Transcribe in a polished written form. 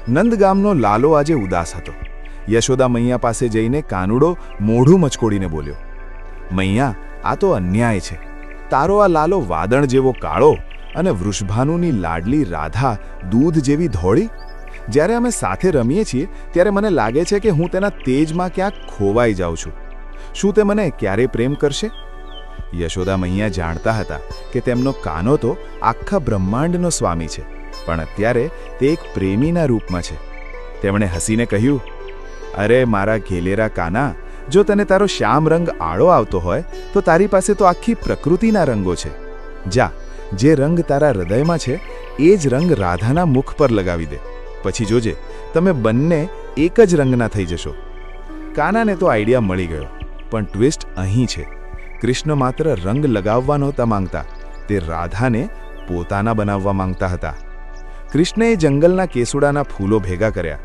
નંદગામનો લાલો આજે ઉદાસ હતો. યશોદા મૈયા પાસે જઈને કાનુડો મોઢું મચકોડીને બોલ્યો, મૈયા, આ તો અન્યાય છે. તારો આ લાલો વાદળ જેવો કાળો અને વૃષભાનુની લાડલી રાધા દૂધ જેવી ધોળી. જ્યારે અમે સાથે રમીએ છીએ ત્યારે મને લાગે છે કે હું તેના તેજમાં ક્યાંક ખોવાઈ જાઉં છું. શું તે મને ક્યારે પ્રેમ કરશે? યશોદા મૈયા જાણતા હતા કે તેમનો કાનો તો આખા બ્રહ્માંડનો સ્વામી છે, પણ અત્યારે તે એક પ્રેમીના રૂપમાં છે. તેમણે હસીને કહ્યું, અરે મારા ઘેલેરા કાના, જો તને તારો શ્યામ રંગ આડો આવતો હોય તો તારી પાસે તો આખી પ્રકૃતિના રંગો છે. જા, જે રંગ તારા હૃદયમાં છે એ જ રંગ રાધાના મુખ પર લગાવી દે. પછી જોજે, તમે બંને એક જ રંગના થઈ જશો. કાનાને તો આઈડિયા મળી ગયો, પણ ટ્વિસ્ટ અહીં છે. કૃષ્ણ માત્ર રંગ લગાવવા નહોતા માંગતા, તે રાધાને પોતાના બનાવવા માંગતા હતા. કૃષ્ણએ જંગલના કેસુડાના ફૂલો ભેગા કર્યા,